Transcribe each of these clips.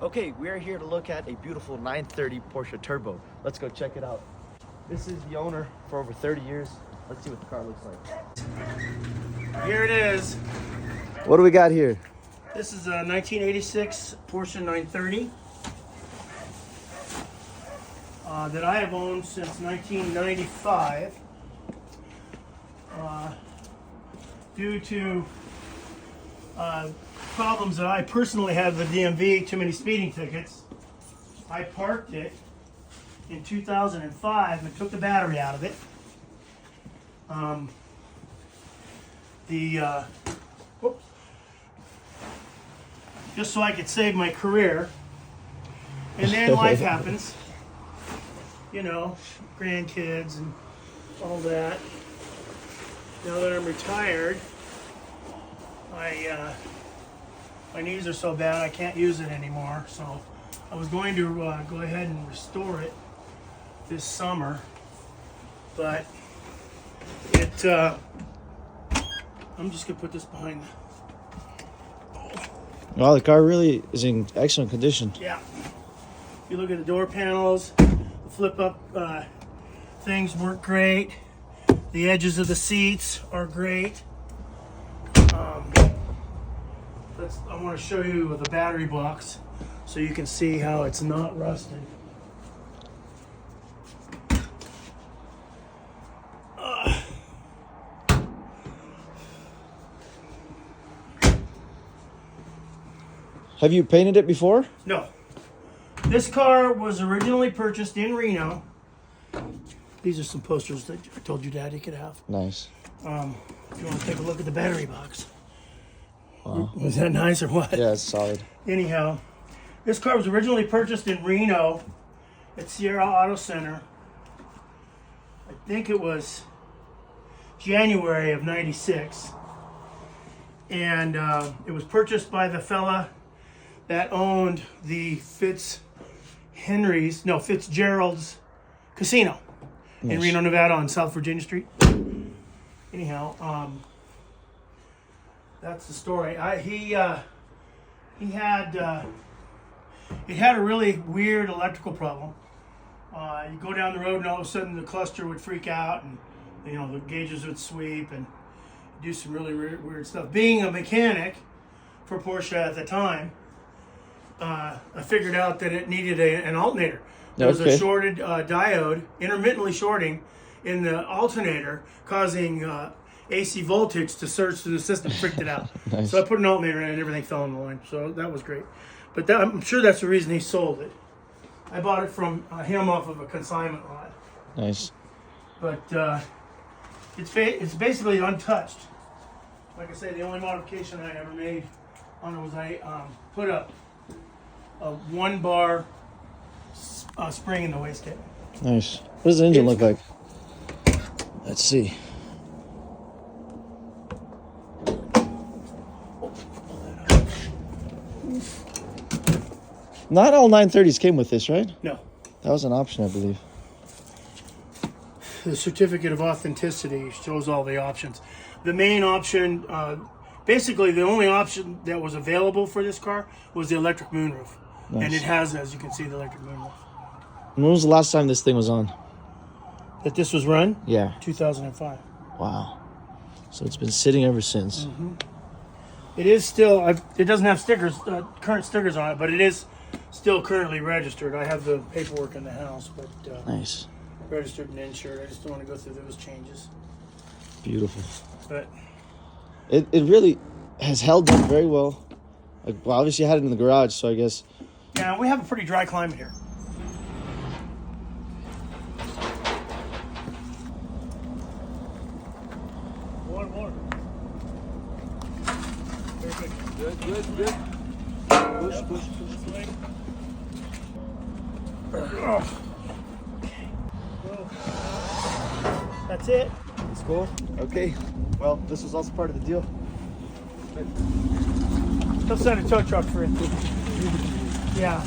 Okay, we are here to look at a beautiful 930 Porsche Turbo. Let's go check it out. This is the owner for over 30 years. Let's see what the car looks like. Here it is. What do we got here? This is a 1986 Porsche 930 that I have owned since 1995. Due to problems that I personally had with DMV, too many speeding tickets, I parked it in 2005 and took the battery out of it. Just so I could save my career. And then life happens. You know, grandkids and all that. Now that I'm retired, my knees are so bad I can't use it anymore. So I was going to go ahead and restore it this summer, but I'm just gonna put this behind. Wow, the car really is in excellent condition. Yeah. If you look at the door panels, the flip up things work great. The edges of the seats are great. I want to show you the battery box so you can see how it's not rusted. Have you painted it before? No. This car was originally purchased in Reno. These are some posters that I told you Daddy could have. Nice. If you want to take a look at the battery box. Wow. Was that nice or what? Yeah, it's solid. Anyhow, this car was originally purchased in Reno at Sierra Auto Center. I think it was January of '96. And it was purchased by the fella that owned the Fitzgerald's Casino in Reno, Nevada on South Virginia Street. Anyhow, that's the story. It had a really weird electrical problem. You go down the road and all of a sudden the cluster would freak out and the gauges would sweep and do some really weird stuff. Being a mechanic for Porsche at the time, I figured out that it needed an alternator. There was a shorted diode, intermittently shorting in the alternator, causing AC voltage to surge through the system, freaked it out. Nice. So I put an alternator in and everything fell in line. So that was great. But I'm sure that's the reason he sold it. I bought it from him off of a consignment lot. Nice. But it's basically untouched. Like I say, the only modification I ever made on it was I put a 1-bar spring in the wastegate. Nice. What does the engine look like? Let's see. Not all 930s came with this, right? No. That was an option, I believe. The certificate of authenticity shows all the options. The main option, basically the only option that was available for this car was the electric moonroof. Nice. And it has, as you can see, the electric moonroof. When was the last time this thing was on? That this was run? Yeah. 2005. Wow. So it's been sitting ever since. Mm-hmm. It is still, it doesn't have stickers, current stickers on it, but it is still currently registered. I have the paperwork in the house, but nice. Registered and insured. I just don't want to go through those changes. Beautiful. But it really has held up very well. Well, obviously you had it in the garage, so I guess. Yeah, we have a pretty dry climate here. Water. Perfect. Good. Push. That's it. It's cool. Okay. Well, this was also part of the deal. He'll send a tow truck for it. Yeah.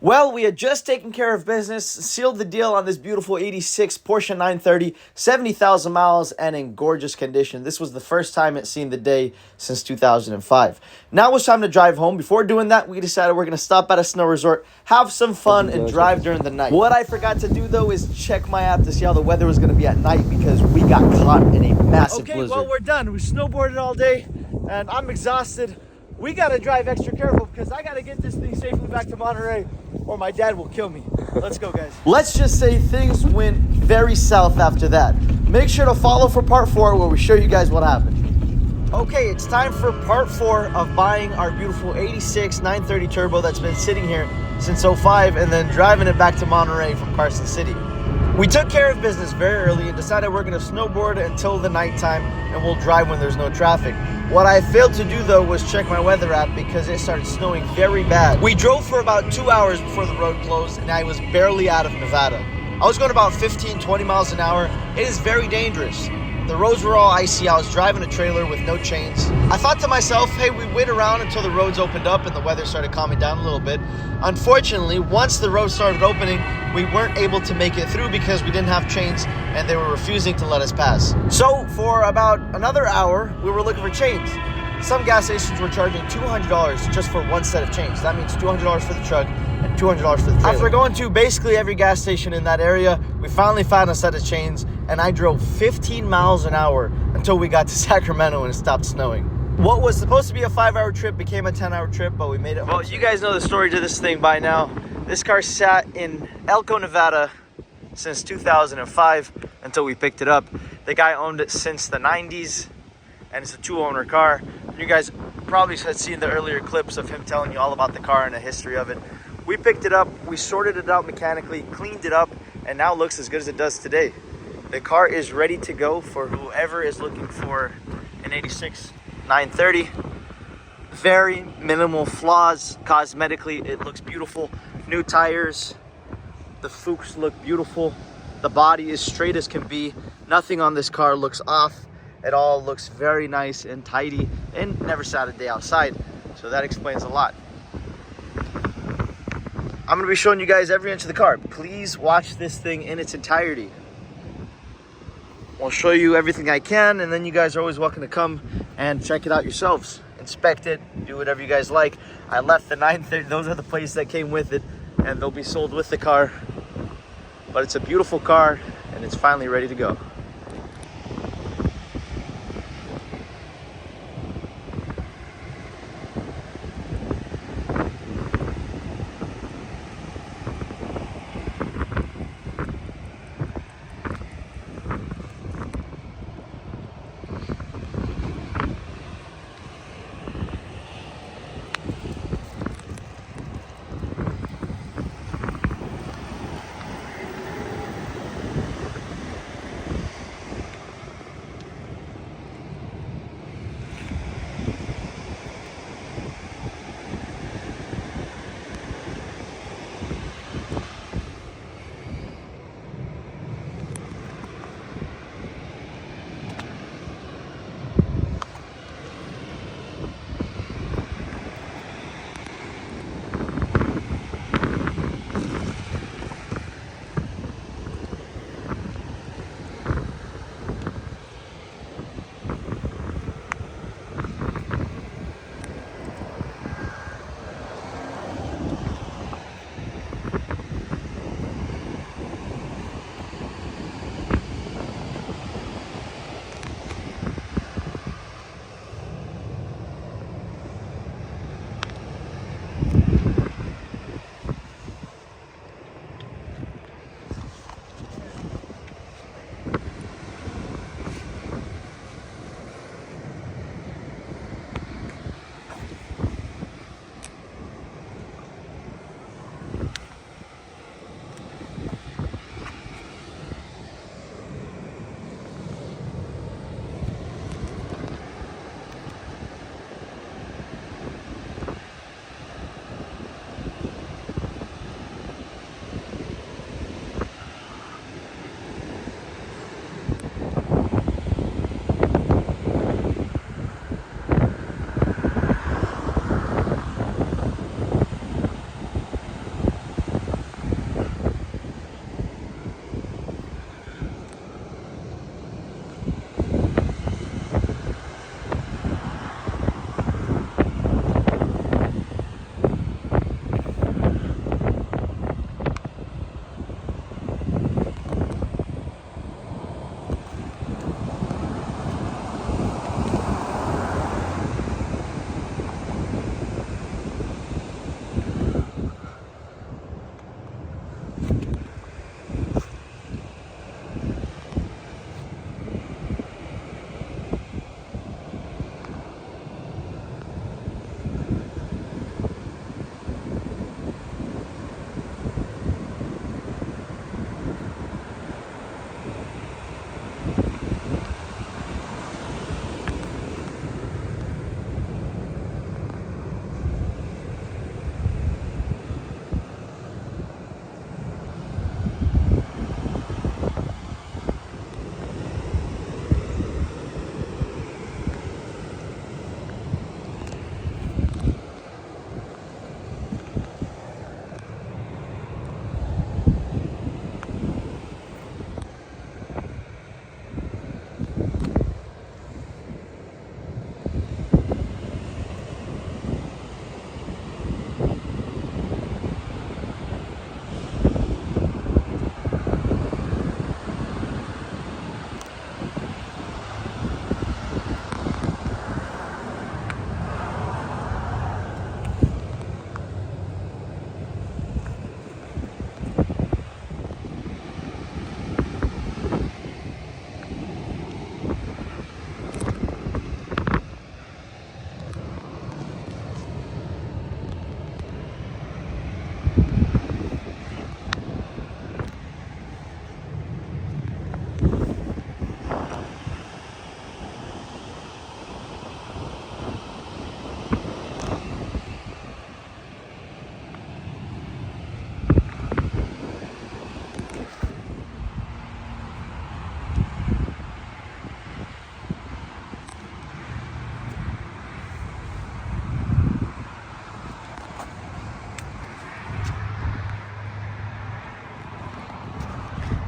Well, we had just taken care of business, sealed the deal on this beautiful 86 Porsche 930, 70,000 miles, and in gorgeous condition. This was the first time it's seen the day since 2005. Now it's time to drive home. Before doing that, we decided we're going to stop at a snow resort, have some fun, and drive during the night. What I forgot to do, though, is check my app to see how the weather was going to be at night because we got caught in a massive blizzard. Well, we're done. We snowboarded all day, and I'm exhausted. We got to drive extra careful because I got to get this thing safely back to Monterey or my dad will kill me. Let's go, guys. Let's just say things went very south after that. Make sure to follow for part 4 where we show you guys what happened. Okay, it's time for part 4 of buying our beautiful 86 930 Turbo that's been sitting here since '05 and then driving it back to Monterey from Carson City. We took care of business very early and decided we're going to snowboard until the nighttime and we'll drive when there's no traffic. What I failed to do, though, was check my weather app because it started snowing very bad. We drove for about 2 hours before the road closed and I was barely out of Nevada. I was going about 15-20 miles an hour. It is very dangerous. The roads were all icy. I was driving a trailer with no chains. I thought to myself, hey, we wait around until the roads opened up and the weather started calming down a little bit. Unfortunately, once the roads started opening, we weren't able to make it through because we didn't have chains and they were refusing to let us pass. So for about another hour, we were looking for chains. Some gas stations were charging $200 just for one set of chains. That means $200 for the truck and $200 for the trailer. After going to basically every gas station in that area, we finally found a set of chains and I drove 15 miles an hour until we got to Sacramento and it stopped snowing. What was supposed to be a 5-hour trip became a 10-hour trip, but we made it home. Well, you guys know the story to this thing by now. This car sat in Elko, Nevada since 2005 until we picked it up. The guy owned it since the 90s and it's a 2-owner car. You guys probably had seen the earlier clips of him telling you all about the car and the history of it. We picked it up, we sorted it out mechanically, cleaned it up, and now it looks as good as it does today. The car is ready to go for whoever is looking for an 86 930. Very minimal flaws. Cosmetically, it looks beautiful. New tires. The Fuchs look beautiful. The body is straight as can be. Nothing on this car looks off. It all looks very nice and tidy and never sat a day outside. So that explains a lot. I'm going to be showing you guys every inch of the car. Please watch this thing in its entirety. I'll show you everything I can, and then you guys are always welcome to come and check it out yourselves. Inspect it, do whatever you guys like. I left the 930, those are the plates that came with it, and they'll be sold with the car. But it's a beautiful car, and it's finally ready to go.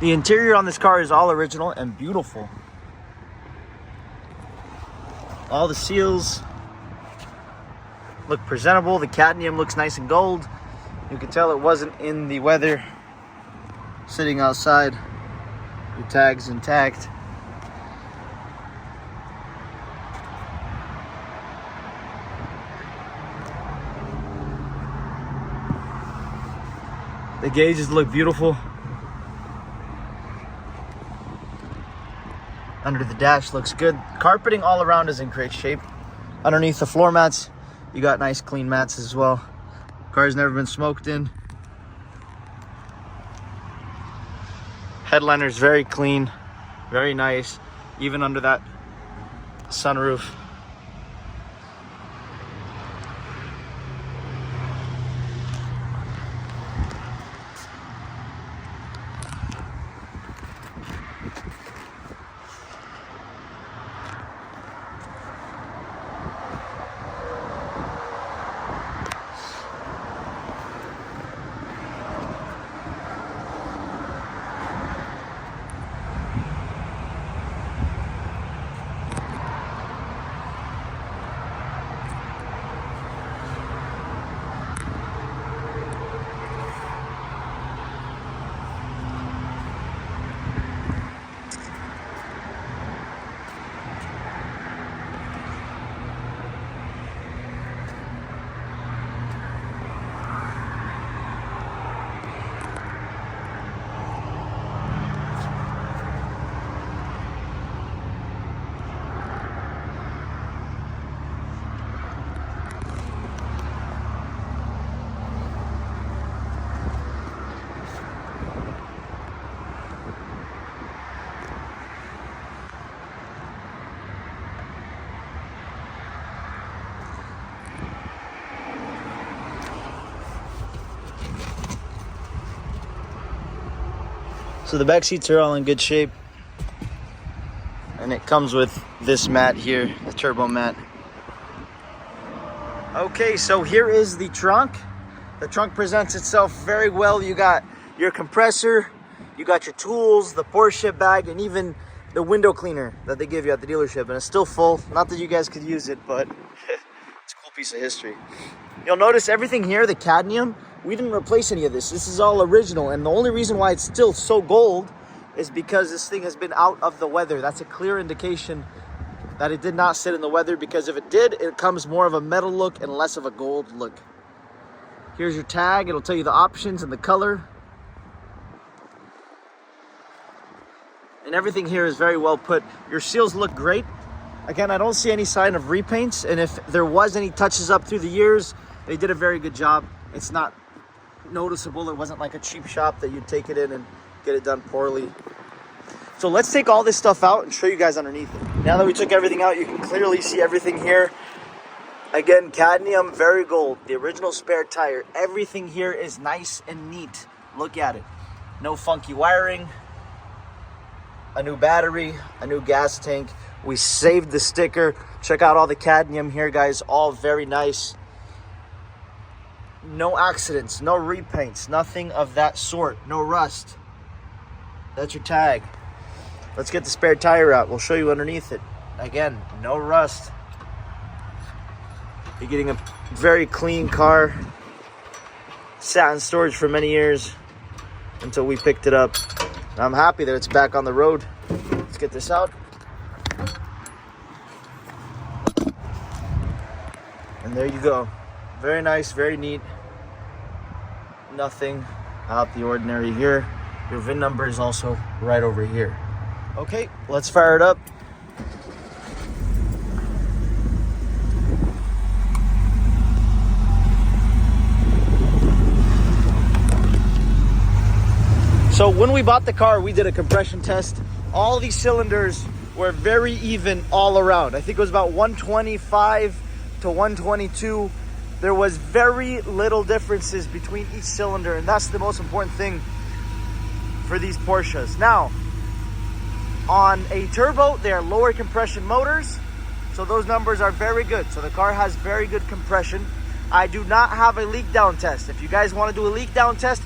The interior on this car is all original and beautiful. All the seals look presentable. The cadmium looks nice and gold. You can tell it wasn't in the weather. Sitting outside. Your tag's intact. The gauges look beautiful. Under the dash looks good. Carpeting all around is in great shape. Underneath the floor mats, you got nice clean mats as well. Car's never been smoked in. Headliner's very clean, very nice, even under that sunroof. So the back seats are all in good shape. And it comes with this mat here, the turbo mat. Okay, so here is the trunk. The trunk presents itself very well. You got your compressor, you got your tools, the Porsche bag, and even the window cleaner that they give you at the dealership. And it's still full. Not that you guys could use it, but it's a cool piece of history. You'll notice everything here, the cadmium, we didn't replace any of this. This is all original. And the only reason why it's still so gold is because this thing has been out of the weather. That's a clear indication that it did not sit in the weather, because if it did, it comes more of a metal look and less of a gold look. Here's your tag. It'll tell you the options and the color. And everything here is very well put. Your seals look great. Again, I don't see any sign of repaints. And if there was any touches up through the years, they did a very good job. It's not noticeable. It wasn't like a cheap shop that you'd take it in and get it done poorly. So let's take all this stuff out and show you guys underneath it. Now that we took everything out, you can clearly see everything here. Again, cadmium, very gold. The original spare tire. Everything here is nice and neat. Look at it. No funky wiring. A new battery, a new gas tank. We saved the sticker. Check out all the cadmium here, guys. All very nice. No accidents, no repaints, nothing of that sort. No rust. That's your tag. Let's get the spare tire out. We'll show you underneath it. Again, no rust. You're getting a very clean car. Sat in storage for many years until we picked it up. I'm happy that it's back on the road. Let's get this out. And there you go. Very nice, very neat. Nothing out the ordinary here. Your VIN number is also right over here. Okay, let's fire it up. So when we bought the car, we did a compression test. All these cylinders were very even all around. I think it was about 125 to 122. There was very little differences between each cylinder, and that's the most important thing for these Porsches. Now, on a turbo, they are lower compression motors, so those numbers are very good. So the car has very good compression. I do not have a leak down test. If you guys want to do a leak down test,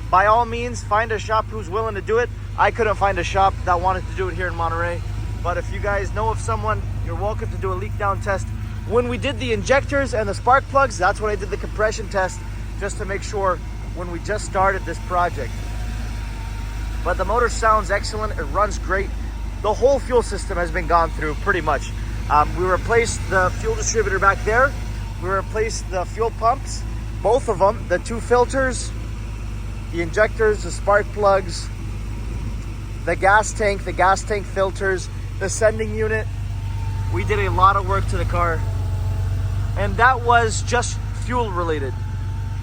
by all means, find a shop who's willing to do it. I couldn't find a shop that wanted to do it here in Monterey. But if you guys know of someone, you're welcome to do a leak down test. When we did the injectors and the spark plugs, that's when I did the compression test, just to make sure when we just started this project. But the motor sounds excellent, it runs great. The whole fuel system has been gone through pretty much. We replaced the fuel distributor back there. We replaced the fuel pumps, both of them, the 2 filters, the injectors, the spark plugs, the gas tank filters, the sending unit. We did a lot of work to the car, and that was just fuel related.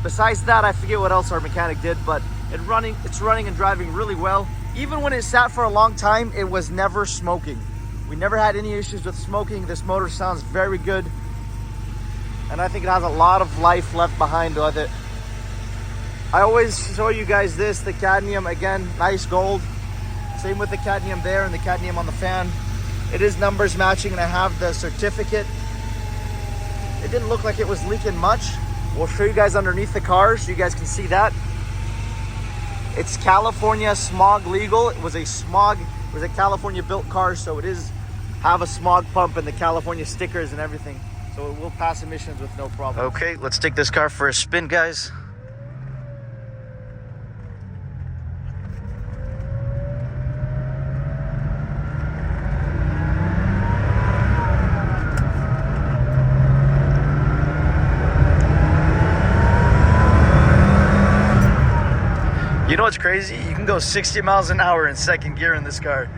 Besides that, I forget what else our mechanic did, but it's running and driving really well. Even when it sat for a long time, it was never smoking. We never had any issues with smoking. This motor sounds very good, and I think it has a lot of life left behind with it. I always show you guys this, the cadmium, again, nice gold. Same with the cadmium there and the cadmium on the fan. It is numbers matching, and I have the certificate. It didn't look like it was leaking much. We'll show you guys underneath the car so you guys can see that. It's California smog legal. It was a California built car, so it is have a smog pump and the California stickers and everything. So it will pass emissions with no problem. Okay, let's take this car for a spin, guys. You know what's crazy? You can go 60 miles an hour in second gear in this car.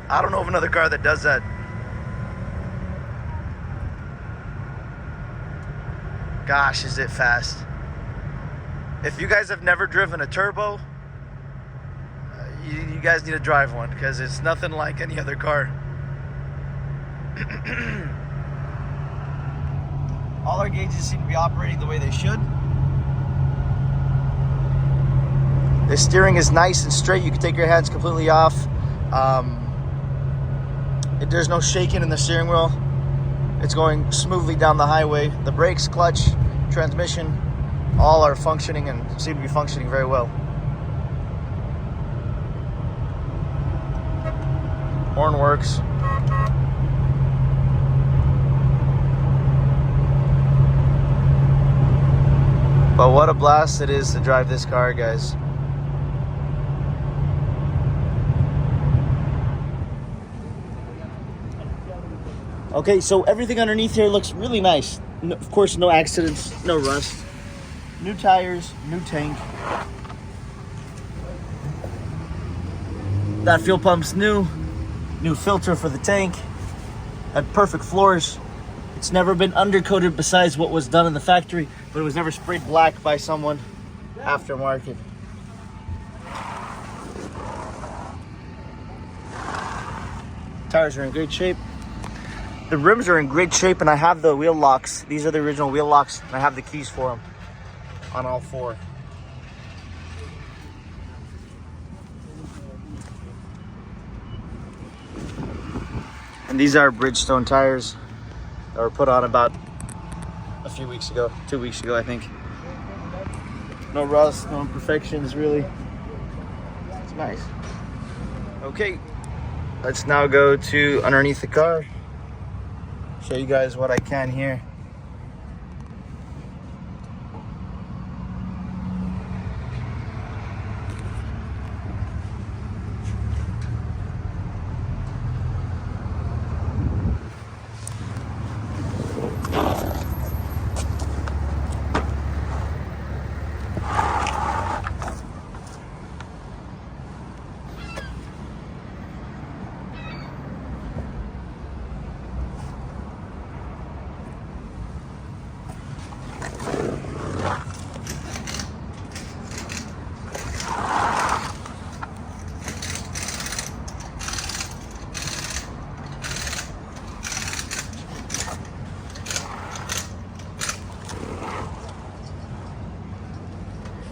I don't know of another car that does that. Gosh, is it fast. If you guys have never driven a turbo, you guys need to drive one, because it's nothing like any other car. All our gauges seem to be operating the way they should. The steering is nice and straight. You can take your hands completely off. There's no shaking in the steering wheel. It's going smoothly down the highway. The brakes, clutch, transmission, all are functioning and seem to be functioning very well. Horn works. But what a blast it is to drive this car, guys. Okay, so everything underneath here looks really nice. No, of course, no accidents, no rust. New tires, new tank. That fuel pump's new. New filter for the tank. Had perfect floors. It's never been undercoated besides what was done in the factory, but it was never sprayed black by someone aftermarket. Tires are in great shape. The rims are in great shape, and I have the wheel locks. These are the original wheel locks, and I have the keys for them on all 4. And these are Bridgestone tires that were put on about a few weeks ago, 2 weeks ago, I think. No rust, no imperfections, really. It's nice. Okay, let's now go to underneath the car. Show you guys what I can here.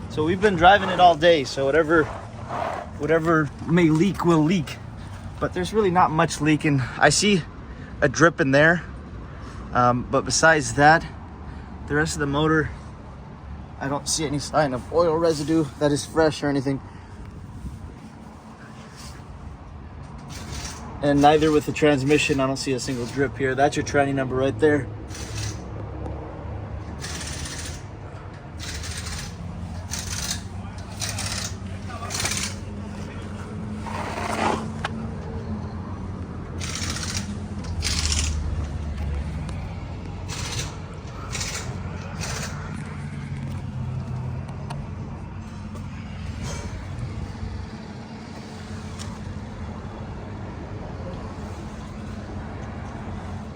So we've been driving it all day, so whatever may leak will leak. But there's really not much leaking. I see a drip in there, but besides that, the rest of the motor, I don't see any sign of oil residue that is fresh or anything. And neither with the transmission. I don't see a single drip here. That's your tranny number right there.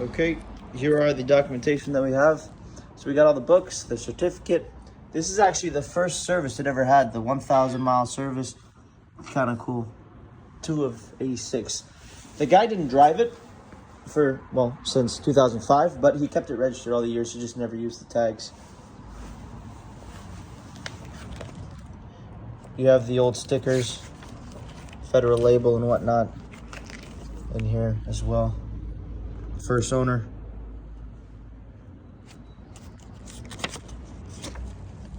Okay, here are the documentation that we have. So we got all the books, the certificate. This is actually the first service it ever had, the 1,000 mile service. Kind of cool. 2 of 86. The guy didn't drive it for, well, since 2005, but he kept it registered all the years. He just never used the tags. You have the old stickers, federal label and whatnot in here as well. First owner.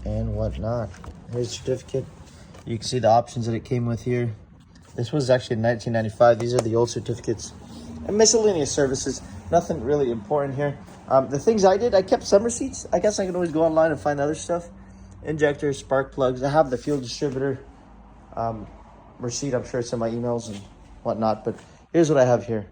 And whatnot. Here's the certificate. You can see the options that it came with here. This was actually in 1995. These are the old certificates. And miscellaneous services. Nothing really important here. The things I did, I kept some receipts. I guess I can always go online and find other stuff. Injectors, spark plugs. I have the fuel distributor receipt. I'm sure it's in my emails and whatnot. But here's what I have here.